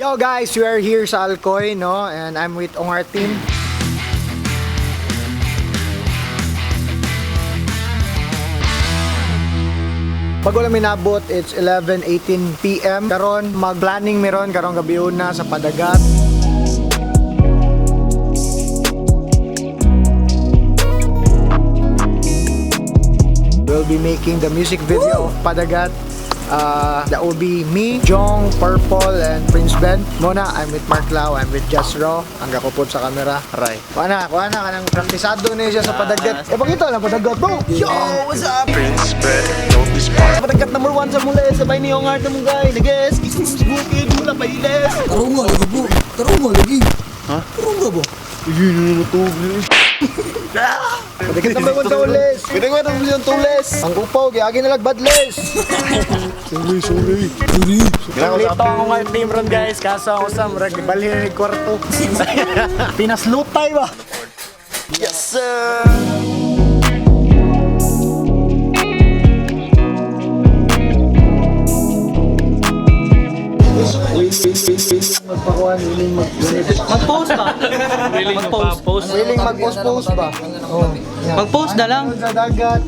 Yo guys, we are here sa Alcoy, no? And I'm with Ongar team. Pag wala minabot, it's 11:18 PM. Karon mag-planning meron karong gabi una sa Padagat. We'll be making the music video of Padagat. That will be me, Jong, Purple, and Prince Ben. Muna, I'm with Mark Lau, I'm with Just Raw. Ang gakupod sa camera. Aray. Kuha na ka ng praktisado na siya sa Padagat. Pakita lang Padagat, bro! Yo! What's up? Prince Ben, don't be smart. Padagat number 1 sa mula, sabay ni Ongar na mong guy. Nages, kisnis, bukid, mula pa iles. Karunga lagi bro. Karunga lagi. Ha? Karunga ba? Yun yung natubli. Padagat number 1 sa ulis. Pwede ko naman yung tules. Ang upaw, giyagi na lagbadles. Sorry. Lito ako nga team run guys, kaso ako sa murag balhin ni kwarto. Pinaslutay ba? Yes sir! Magpakuhan, willing Mag-post ba? Mag-post. willing mag-post ba? Oh. Yeah. Mag-post na lang. Sa dagat,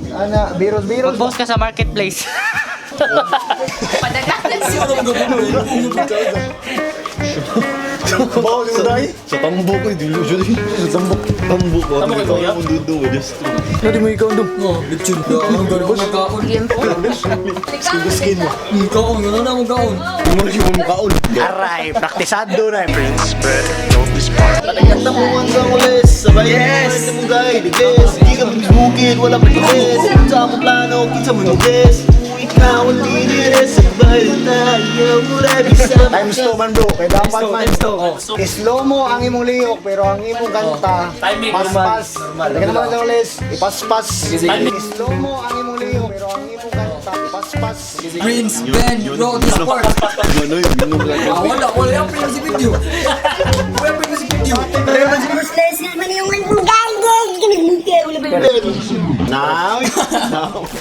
biros-biros. Mag-post ka sa marketplace. Bawa ni Uday? Sa tambo ko, hindi mo siya sa tambo ko. Tambo ko yung dudo mo, just Hindi mo ikaw doon. Oh, bitchin. Ang gano'n magkaon. skin mo. Kaon, gano'n na mong kaon. Hindi mo na siya makaon. Aray, praktisado na eh. Prince Ben, don't be smart. Padagat number 1 sa ulis, sabay ni Ongar na mong guy. Nages, hindi ka bukid, wala pa iles. Sa among plano, kinsa mo nages. Ikaw ang lideres, sabay tayo, mula bisa. Times 2 man bro, kaya dapat man. Slow mo ang imong lihok, pero ang imong kanta, paspas. Lagyan naman sa ulis, ipaspas. Slow mo ang imong lihok, pero ang imong kanta, ipaspas. Prince Ben, road to sport. Ano yun, minum lang. Wala yung music video. Wala yung music video. Now,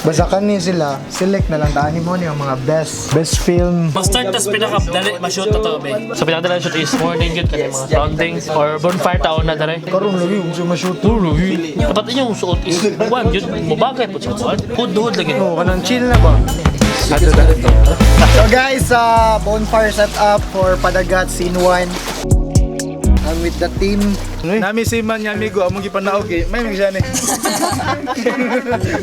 Basakan ni sila, select na lang daanin mo niyo mga best film. Start tas pinaka-dali, ma-shoot na to, be. So pinaka-dali shoot is morning yun, kasi mga soundings or bonfire taon na dali. Karon lagi kung siya ma-shoot. Dapat inyong suot is, one, yun, mabagay po siya. Hood lagi. Oh, kanang chill na ba? So guys, bonfire setup for Padagat Scene 1. I'm with the team. nami si man niya amigo, among gipanaog eh. May mga siya ni.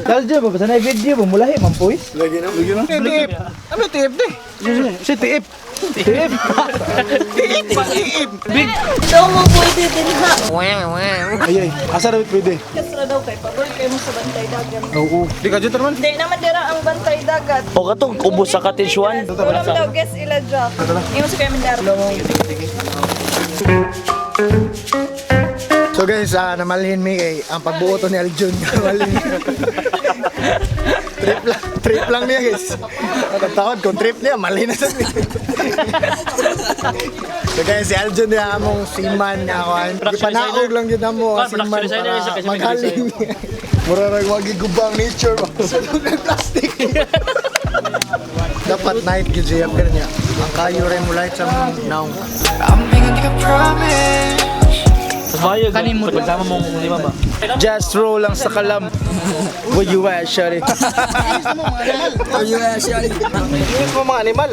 Kalja ba? Basta na video ba? Mulahi, mampoy? Lagi na. Tiip! Ano tiip di? Si tiip! Tiip! Tiip pa! Tiip! Daw mo pwede din ha. Ay, asa rawit pwede? Kasra daw kay pabor kayo mo sa bantay dagat. Oo. Di ka dyan man. Hindi naman dira ang bantay dagat. O katong ubos sa Katishuan. Ulam daw guess ila Jack. Imo sa kayo mandaro. So guys, namalhin mi kay ang pagbuo to ni Aljun. Namalhin. Trip lang niya guys. Tawad kung trip niya, malhin na sa niya. So guys, si Aljun niya among seaman niya ako. Ipanaog lang yun mo ang seaman para maghaling. Mura rin wagi gubang nature ba? Sulog ng plastic. Dapat night yun siya niya. Ang kayo rin mo light sa now. Mas bayag, pagsama mong lima ba? Just roll lang sa kalam. Where you at, shawty? Ayun, siya. Ilis mo mga animal.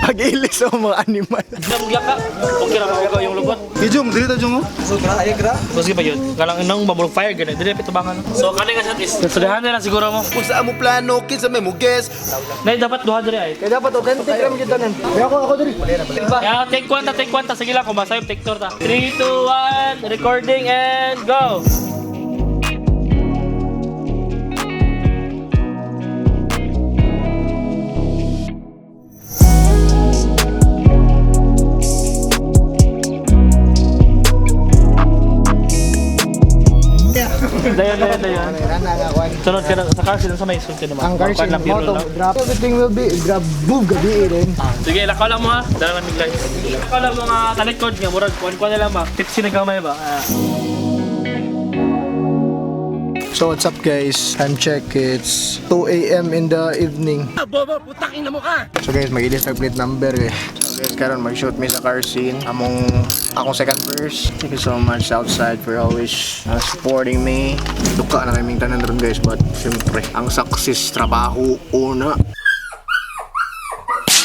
Pag-ilis mo mga animal. Namugya ka, kung kira ka yung lubot. Ijum, dili ta jung. Basta ba yun? Kalang nang mamulog fire, gano'n. Dili pitubangan. So, kanin ka sa is, sadahan na lang siguro mo. Kung saan mo plano, kinsa may muges. Nay, dapat duha diri ay. Kaya dapat authentic kami kita nun. Kaya ako dali. Yeah, take one ta. Sige lang, kung masayop, take two ta. 3, 2, 1, recording and go! Dayon. Sunod ka na, sa car sila sa may sunod ka naman. Ang car Kuan lang, mo biro to lang. drop. Everything will be grab boom gabi rin. Sige, lakaw lang mo ha. Dala namin guys. Lakaw lang mo nga talikod nga, murag kuan nila ma. Tipsy na gamay ba? So what's up guys? Time check, it's 2 AM in the evening. So guys, mag-ilis plate number eh. So guys, karon mag-shoot me sa car scene. Akong second verse. Thank you so much Southside for always supporting me. Duka na kaming tanan ron guys, but siyempre, ang success trabaho una.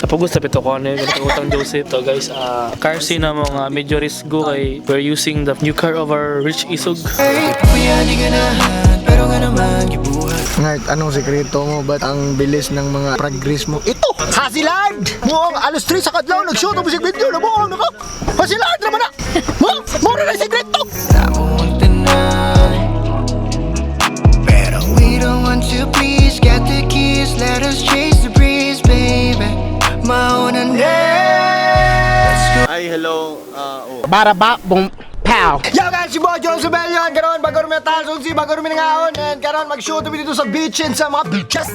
Napagos na pito ko ano yung utang Joseph to guys. Car scene na mga medyo risgo kay we're using the new car of our Rich Isog. Ngart, anong sekreto mo? Ba't ang bilis ng mga progress mo? Ito! Hasilard! Muang alas 3 sa kadlaw, nag-shoot ang music video na buong naka! Hasilard naman na! Mura na yung sekreto! Pero we don't want to please, get the keys, let us chase the breeze, baby. Mauna na! Ay, hello. Baraba, boom, pow! Yo guys, si Boy John Subelion. Karon bago rin talson si bago rin nangaon. And karon mag-shoot kami dito sa beach and sa mga beaches.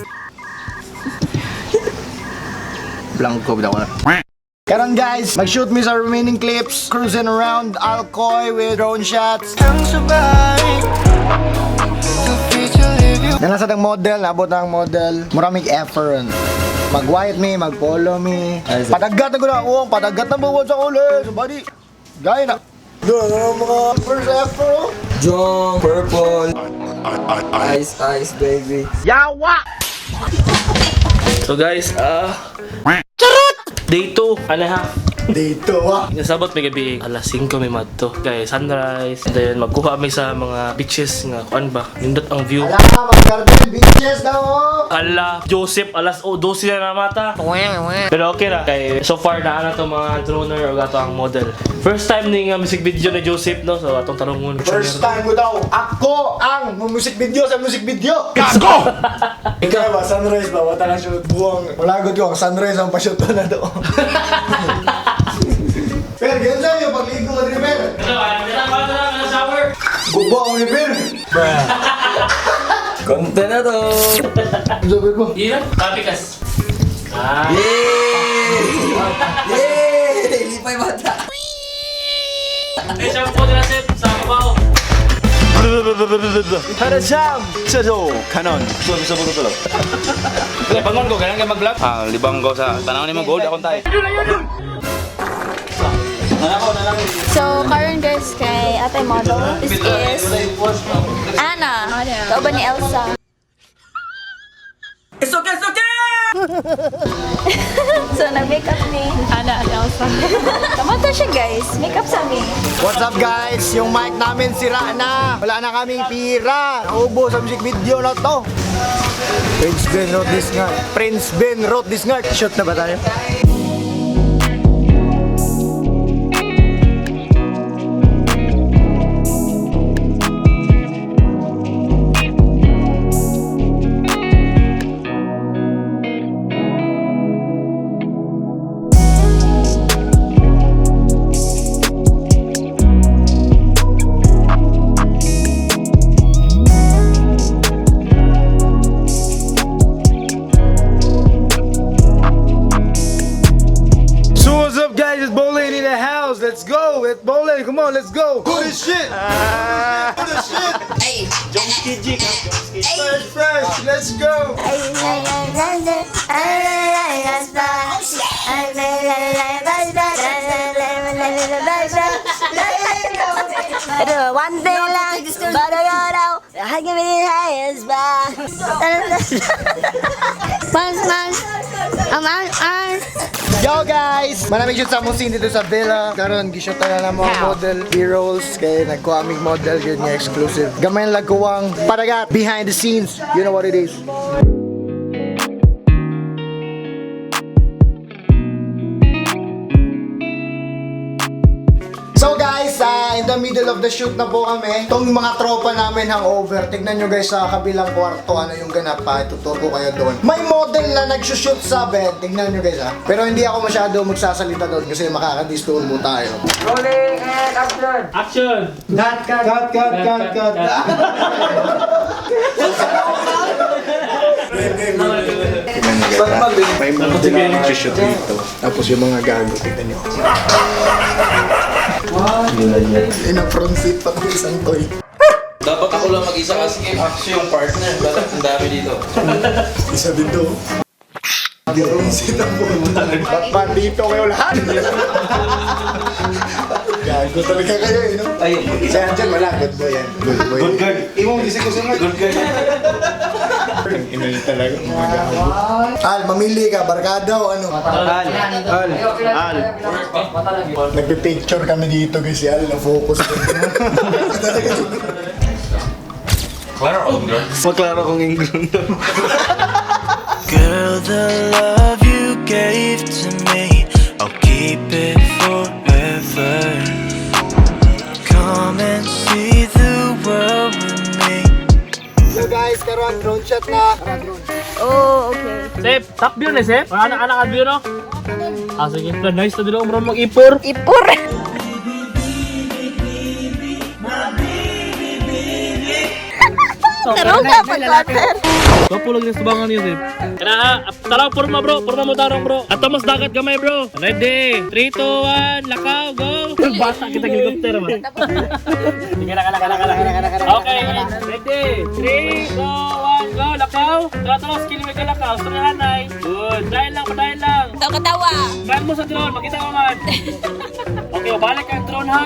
Blanco daw na. Karon guys, mag-shoot mi sa remaining clips. Cruising around Alcoy with drone shots. Ang sabay. Nasa ng model, nabot ang model. Maraming effort. Mag-white me, mag-follow me. Padagat na ko na uwang, padagat na buwan sa uli. Somebody, gaya na. Doon ang mga first effort. Jong, purple, ice, baby. So guys, charot! Day 2 and a half. Dito Nasabot may gabi, alas 5 may madto. Guys, sunrise. Then magkuha kami sa mga beaches nga kuan ba. Nindot ang view. Ala, mag-garden beaches daw. Ala, Joseph, alas 12 na mata. Pero okay na. Kay so far na to mga droner o gato ang model. First time ni music video ni Joseph no. So atong tanongon. First time ko daw, ako ang music video sa music video. Let's go! Ikaw ba, sunrise ba? Wata na shoot buwang. Malagod ko, ang sunrise ang pa-shoot na doon. Pero ganyan sa'yo, pagligo ka din, Per. Shower. Bubo ang ni Per. Content na to. Sabi ko. Ira, papikas. Yay! Lipay bata. Eh, shampoo nila Seth sa kabaho. Harasam! Sado! Kanon! Bisa betul. Bangon ko, ganyan ka mag-vlog. Libang ko sa tanaw ni mga gold akong tayo. So, karon guys, kay Atay Model. This is Anna. Kauban ni Elsa. It's okay, it's okay! So, nag-makeup ni Anna at Elsa. Kamata siya guys. Makeup sa amin. What's up guys? Yung mic namin sira na. Wala na kaming pira. Naubo sa music video na to. Prince Ben wrote this nga. Prince Ben wrote this nga. Shoot na ba tayo? Let's go! It's bowling! Come on, let's go! Do this shit! Do this shit! Hey! Fresh! Let's go! One day lang, baru araw, hanggang may hayas ba? Yo guys! Maraming shoot sa musin dito sa villa. Karon gishoot na lang mga model B-rolls. Kaya nagkuha aming model, yun nga exclusive. Gamay lang kuwang padagat behind the scenes. You know what it is. So guys, in the middle of the shoot na po kami. Itong mga tropa namin hangover. Tignan nyo guys sa kabilang kwarto ano yung ganap pa. Ituturo ko kayo doon. May model na nagsushoot sa bed. Tignan nyo guys ha. Pero hindi ako masyado magsasalita doon kasi makakadisturbo tayo. Rolling and action! Action! Cut. May model na nagsushoot dito. Tapos yung mga gago. Tignan nyo. Ina front seat pa kung isang toy. Dapat ako Ikaw lang mag-isa kasi yung partner. Bakit ang dami dito? Isa din to. Ba't dito kayo lahat? Gago talaga kayo eh, no? Ay, Isa yan dyan, wala. Good boy yan. Good boy. Good girl. Imong gising ko sunod. Good girl. Ina yun talaga. Al, mamili ka. Barkada o ano? Al. Nagpipicture kami dito kasi Al, na-focus ko. maklaro kong England. Girl, the love you gave to me, I'll keep it forever. Come and see the world with me. So guys, karoon drone shot na. Oh, okay. Sep, top view na Sep. Anak-anak ang view no? Ah, sige. Nice na dito bro mag-ipor. Ipur. Karoon ka pag-water. Kapulog na subangan niyo Sep. Kaya taraw, purma bro. Purma mo tarong bro. At mas dagat gamay bro. Ready? 3, 2, 1, lakaw, go! Basta kita helicopter man. Sige, kala. Okay, ready? 3, 2, 1, go! Lakaw! Tara, skill mo ka lakaw. Surahanay. Good. Dahil lang. Katawa. Plan mo sa drone, makita ko man. Okay, balik ang drone ha.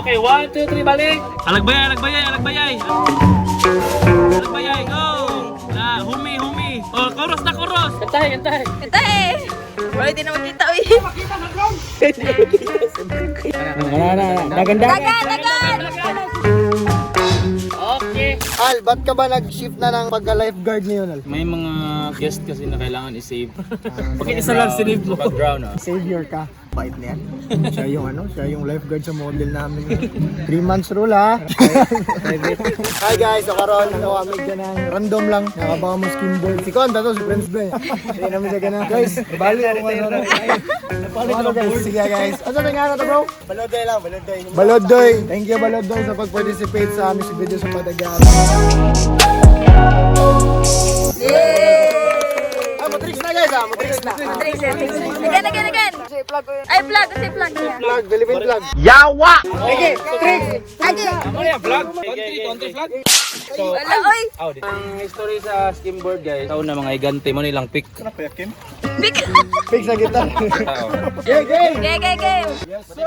Okay, 1, 2, 3, balik. Alagbaya, go! Na, humi. Oh, chorus. Kantahin. Ito eh. Bro, hindi na makita eh. Dagan. Okay. Al, ba't ka ba nag-shift na ng pagka-lifeguard ngayon, Al? May mga guest kasi na kailangan i-save. Okay, isa lang sinave mo. Background Savior ka. Bait na yan. Siya yung lifeguard sa model namin. 3 months rule ha. Hi guys, so karoon, nakawamig ka ng random lang. Nakabaka mo skimboard. Si Konda to, si Prince Ben. Hindi namin siya ganun. Guys, bali ako ano guys. Sige guys. Ano na nga na to bro? Baloddoy. Thank you Baloddoy sa pag-participate sa music video sa Padagat. Matrix na guys ha, Matrix na. Again. Ay, vlog. Kasi vlog niya. Vlog, Philippine vlog. Sige, Matrix. Again. Ano yan? Vlog? Country vlog? So, Wala, oy. ang history sa skimboard guys. Tao na mga igante mo nilang pick. Big. Fix na kita. Tao. Game! Game. Yes sir!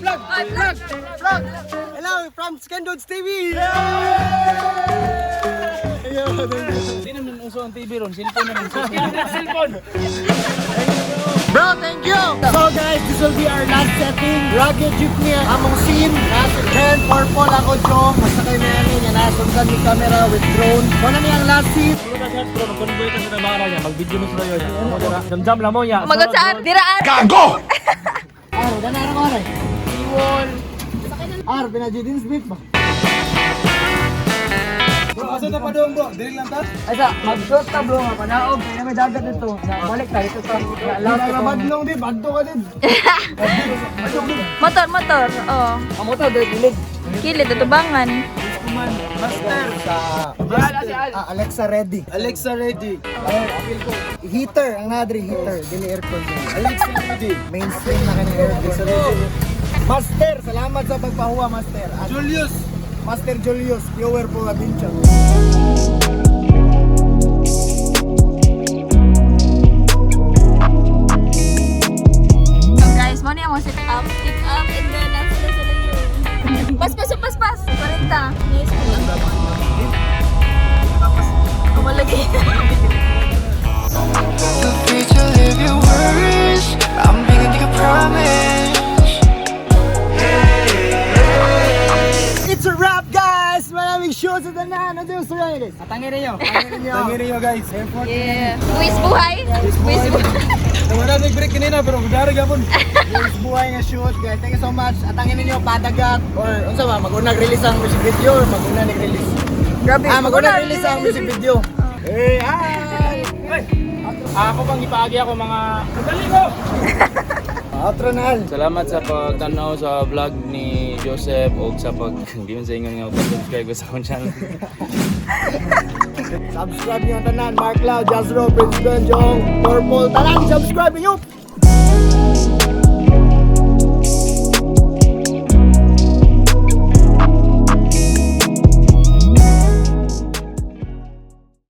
Vlog. Hello from Scandods TV! Hindi naman uso ang TV ron. Cellphone naman. Cellphone. Bro, thank you! So guys, this will be our last setting. Rugged jeepney among scene. Then, purple ako, Jong. Masakay na yan niya. Nasundan yung camera with drone. Muna niya ang last seat. Bro, mag-convoy ka sa nabara niya. Mag-video mo sila yun. Jam-jam lang mo niya. Magot saan? Diraan. Ar, danara ko rin. Iwol. Ar, pinajidin speed ba? Asa na pa doon bro? Dili lang ta? Ay sa, mag-shot ta bro, panaog. Kaya may dagat nito. Balik tayo ito sa alam ko. Badlong din, badto ka din. Motor. Oh. Ang motor, dilig. Kilid, tutubangan. Master sa Alexa ready. Heater, ang nadri heater, dili aircon din. Alexa ready. Mainstream na kanang aircon. Master, salamat sa pagpahuwa, Master. At Master Julius, viewer po Abincha. So guys, mo niya mo sit up, and then nasa sila yun. Pas. 40. Yes, kumalagi. Feel free to live your worries. I'm making you a promise. It's a wrap, guys! Maraming shows at tanan. Ano yung surya guys? Atangin niyo guys. Yeah. Quiz buhay. Wala nag-break kanina pero budarag yapon. Yung buhay nga shoot guys. Thank you so much. Atangin ninyo Padagat or unsa ba mag-una release ang music video or mag-una nag-release. Grabe. Mag-una release ang music video. Hey, hi. Ako pang ipaagi ako mga... Dali ko! Outro na hal. Salamat sa pagtanaw sa vlog ni Joseph o sa pag... Hindi man sa inyo nga pag-subscribe ko sa akong channel. Subscribe niyo ang tanan. Mark Lau, Jazro, Prince Ben, Jong, Purple. Tanan, subscribe niyo.